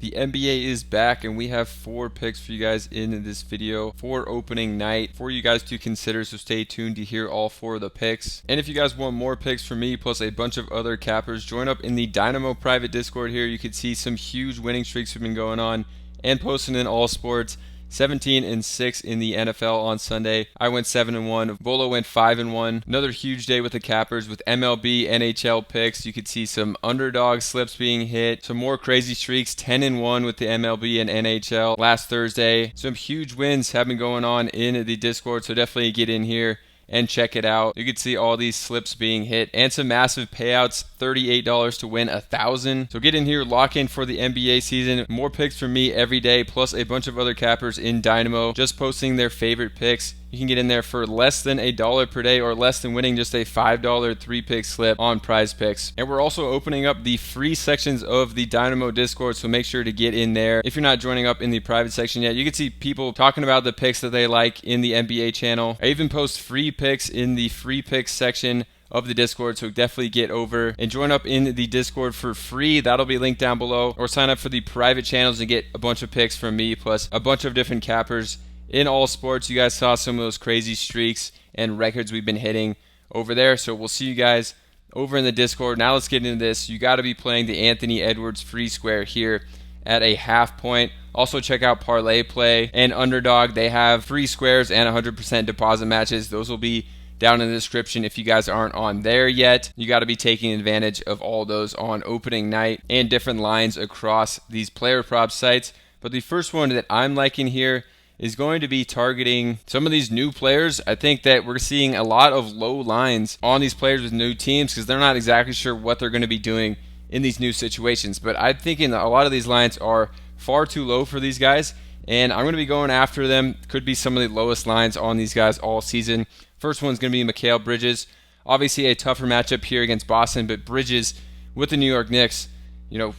The NBA is back and we have 4 picks for you guys in this video for opening night for you guys to consider, so stay tuned to hear all 4 of the picks. And if you guys want more picks from me plus a bunch of other cappers, join up in the Dynamo private Discord here. You can see some huge winning streaks have been going on and posting in all sports. 17-6 in the NFL on Sunday. I went 7-1. Bolo went 5-1. Another huge day with the cappers with MLB, NHL picks. You could see some underdog slips being hit. Some more crazy streaks. 10-1 with the MLB and NHL last Thursday. Some huge wins have been going on in the Discord, so definitely get in here and check it out. You can see all these slips being hit and some massive payouts. $38 to win $1,000. So get in here, lock in for the NBA season. More picks from me every day, plus a bunch of other cappers in Dynamo just posting their favorite picks. You can get in there for less than $1 per day or less than winning just a $5 3-pick slip on Prizepicks. And we're also opening up the free sections of the Dynamo Discord, so make sure to get in there. If you're not joining up in the private section yet, you can see people talking about the picks that they like in the NBA channel. I even post free picks in the free picks section of the Discord, so definitely get over and join up in the Discord for free. That'll be linked down below, or sign up for the private channels and get a bunch of picks from me plus a bunch of different cappers in all sports. You guys saw some of those crazy streaks and records we've been hitting over there, so we'll see you guys over in the Discord. Now let's get into this. You got to be playing the Anthony Edwards free square here at a half point. Also check out Parlay Play and Underdog. They have free squares and 100% deposit matches. Those will be down in the description if you guys aren't on there yet. You got to be taking advantage of all those on opening night and different lines across these player prop sites. But the first one that I'm liking here is going to be targeting some of these new players. I think that we're seeing a lot of low lines on these players with new teams because they're not exactly sure what they're going to be doing in these new situations. But I'm thinking that a lot of these lines are far too low for these guys, and I'm going to be going after them. Could be some of the lowest lines on these guys all season. First one's going to be Mikal Bridges. Obviously a tougher matchup here against Boston, but Bridges with the New York Knicks,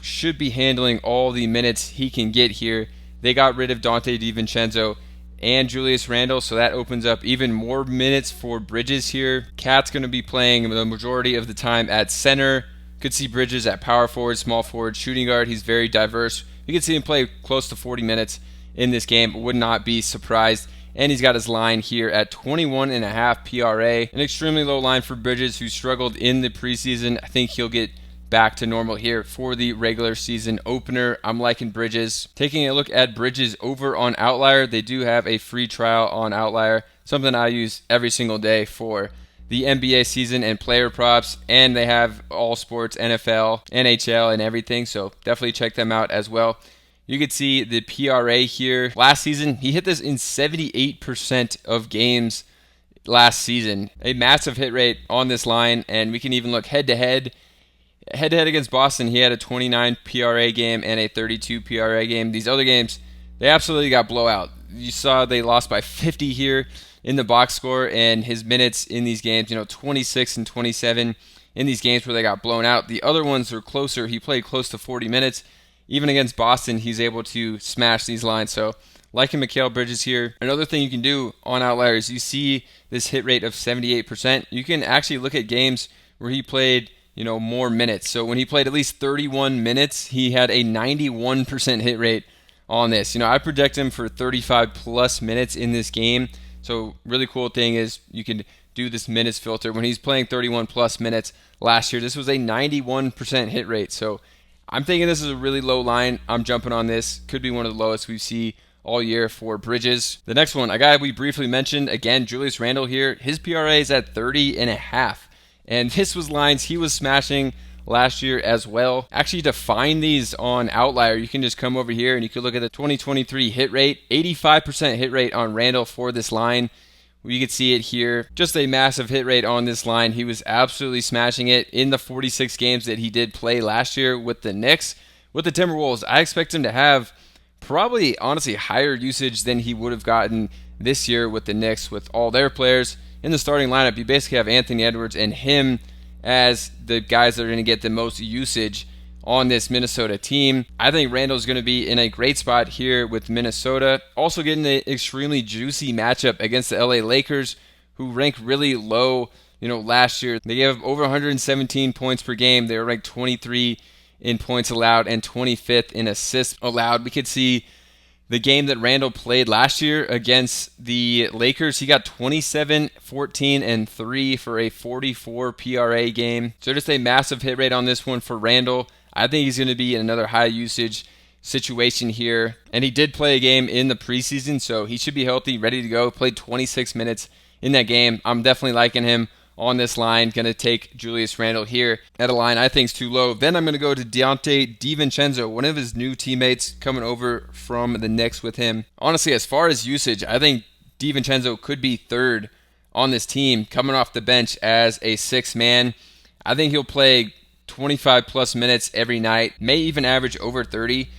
should be handling all the minutes he can get here. They got rid of Dante DiVincenzo and Julius Randle, so that opens up even more minutes for Bridges here. Cat's going to be playing the majority of the time at center. Could see Bridges at power forward, small forward, shooting guard. He's very diverse. You could see him play close to 40 minutes in this game. Would not be surprised. And he's got his line here at 21.5 PRA. An extremely low line for Bridges, who struggled in the preseason. I think he'll get back to normal here for the regular season opener. I'm liking Bridges. Taking a look at Bridges over on Outlier, they do have a free trial on Outlier, something I use every single day for the NBA season and player props, and they have all sports, NFL, NHL, and everything, so definitely check them out as well. You could see the PRA here. Last season, he hit this in 78% of games last season. A massive hit rate on this line, and we can even look head-to-head. Head-to-head against Boston, he had a 29 PRA game and a 32 PRA game. These other games, they absolutely got blowout. You saw they lost by 50 here in the box score, and his minutes in these games, 26 and 27 in these games where they got blown out. The other ones are closer. He played close to 40 minutes. Even against Boston, he's able to smash these lines. So, liking Mikal Bridges here. Another thing you can do on Outlier is you see this hit rate of 78%. You can actually look at games where he played more minutes. So when he played at least 31 minutes, he had a 91% hit rate on this. I project him for 35 plus minutes in this game. So really cool thing is you can do this minutes filter. When he's playing 31 plus minutes last year, this was a 91% hit rate. So I'm thinking this is a really low line. I'm jumping on this. Could be one of the lowest we see all year for Bridges. The next one, a guy we briefly mentioned, again, Julius Randle here. His PRA is at 30.5. And this was lines he was smashing last year as well. Actually, to find these on Outlier, you can just come over here and you can look at the 2023 hit rate. 85% hit rate on Randle for this line. You can see it here. Just a massive hit rate on this line. He was absolutely smashing it in the 46 games that he did play last year with the Knicks. With the Timberwolves, I expect him to have probably, honestly, higher usage than he would have gotten this year with the Knicks with all their players in the starting lineup. You basically have Anthony Edwards and him as the guys that are going to get the most usage on this Minnesota team. I think Randle's going to be in a great spot here with Minnesota. Also getting an extremely juicy matchup against the LA Lakers, who rank really low. Last year they gave up over 117 points per game. They were ranked 23 in points allowed and 25th in assists allowed. We could see the game that Randle played last year against the Lakers. He got 27, 14, and 3 for a 44 PRA game. So just a massive hit rate on this one for Randle. I think he's going to be in another high usage situation here. And he did play a game in the preseason, so he should be healthy, ready to go. Played 26 minutes in that game. I'm definitely liking him on this line. Going to take Julius Randle here at a line I think is too low. Then I'm going to go to Donte DiVincenzo, one of his new teammates coming over from the Knicks with him. Honestly, as far as usage, I think DiVincenzo could be third on this team coming off the bench as a sixth man. I think he'll play 25 plus minutes every night, may even average over 30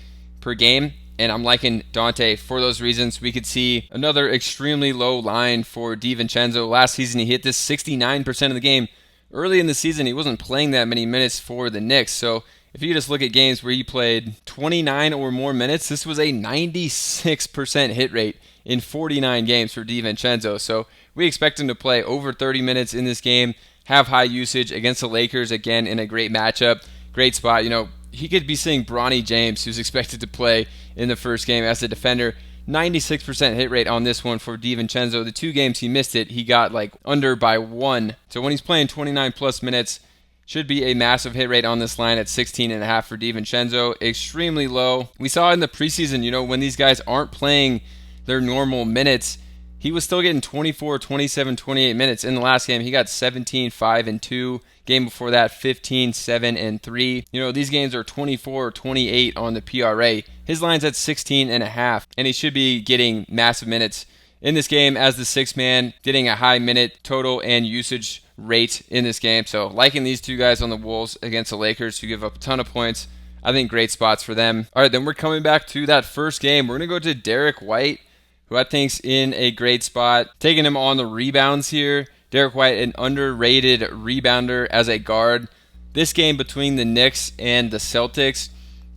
per game. And I'm liking Donte for those reasons. We could see another extremely low line for DiVincenzo. Last season, he hit this 69% of the game. Early in the season, he wasn't playing that many minutes for the Knicks. So if you just look at games where he played 29 or more minutes, this was a 96% hit rate in 49 games for DiVincenzo. So we expect him to play over 30 minutes in this game, have high usage against the Lakers, again, in a great matchup. Great spot. He could be seeing Bronny James, who's expected to play in the first game as a defender. 96% hit rate on this one for DiVincenzo. The 2 games he missed it, he got under by 1. So when he's playing 29 plus minutes, should be a massive hit rate on this line at 16.5 for DiVincenzo. Extremely low. We saw in the preseason, when these guys aren't playing their normal minutes, he was still getting 24, 27, 28 minutes. In the last game, he got 17, 5, and 2. Game before that, 15, 7, and 3. These games are 24, 28 on the PRA. His line's at 16.5, and he should be getting massive minutes in this game as the sixth man, getting a high minute total and usage rate in this game. So liking these two guys on the Wolves against the Lakers who give up a ton of points. I think great spots for them. All right, then we're coming back to that first game. We're going to go to Derrick White, who I think's in a great spot. Taking him on the rebounds here. Derrick White, an underrated rebounder as a guard. This game between the Knicks and the Celtics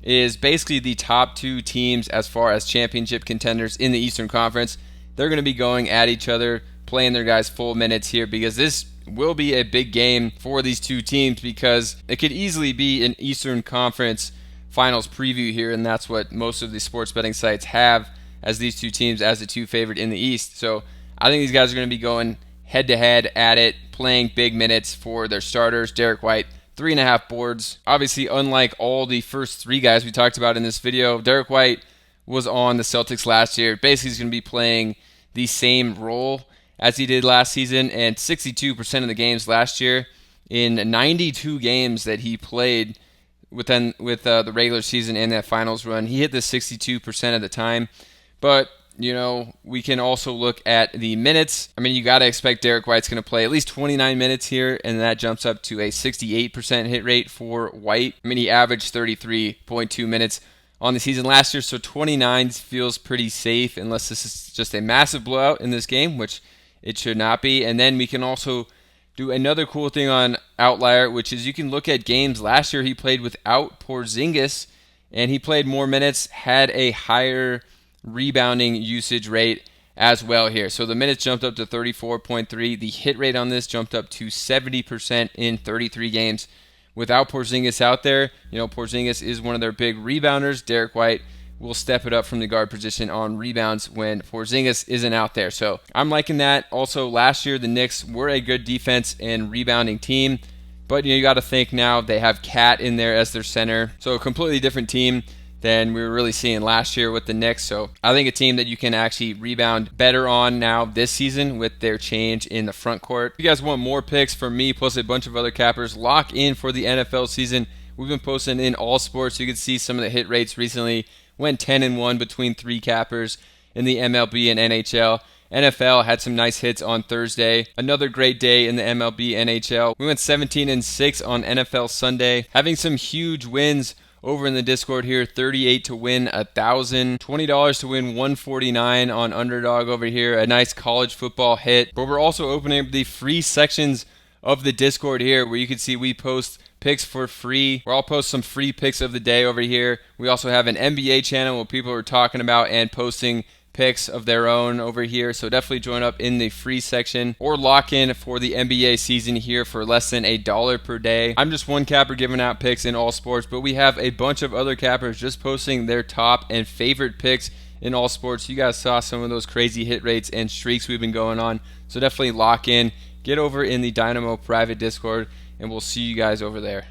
is basically the top 2 teams as far as championship contenders in the Eastern Conference. They're going to be going at each other, playing their guys full minutes here because this will be a big game for these 2 teams because it could easily be an Eastern Conference Finals preview here, and that's what most of the sports betting sites have as these 2 teams as the 2 favorite in the East. So I think these guys are going to be going head-to-head at it, playing big minutes for their starters. Derrick White, 3.5 boards. Obviously, unlike all the first 3 guys we talked about in this video, Derrick White was on the Celtics last year. Basically, he's going to be playing the same role as he did last season, and 62% of the games last year in 92 games that he played with the regular season and that finals run. He hit the 62% of the time, but we can also look at the minutes. You got to expect Derrick White's going to play at least 29 minutes here, and that jumps up to a 68% hit rate for White. He averaged 33.2 minutes on the season last year, so 29 feels pretty safe unless this is just a massive blowout in this game, which it should not be. And then we can also do another cool thing on Outlier, which is you can look at games. Last year he played without Porzingis, and he played more minutes, had a higher rebounding usage rate as well here. So the minutes jumped up to 34.3. The hit rate on this jumped up to 70% in 33 games without Porzingis out there. Porzingis is one of their big rebounders. Derrick White will step it up from the guard position on rebounds when Porzingis isn't out there. So I'm liking that. Also, last year the Knicks were a good defense and rebounding team, but you got to think now they have Cat in there as their center. So a completely different team than we were really seeing last year with the Knicks. So I think a team that you can actually rebound better on now this season with their change in the front court. If you guys want more picks from me plus a bunch of other cappers, lock in for the NFL season. We've been posting in all sports. You can see some of the hit rates recently. Went 10-1 between 3 cappers in the MLB and NHL. NFL had some nice hits on Thursday. Another great day in the MLB, NHL. We went 17-6 on NFL Sunday. Having some huge wins over in the Discord here. 38 to win 1,000. $20 to win 149 on Underdog over here. A nice college football hit. But we're also opening up the free sections of the Discord here where you can see we post picks for free. I'll post some free picks of the day over here. We also have an NBA channel where people are talking about and posting picks of their own over here, so definitely join up in the free section or lock in for the NBA season here for less than $1 per day. I'm just one capper giving out picks in all sports, but we have a bunch of other cappers just posting their top and favorite picks in all sports. You guys saw some of those crazy hit rates and streaks we've been going on, so definitely lock in, get over in the Dynamo private Discord, and we'll see you guys over there.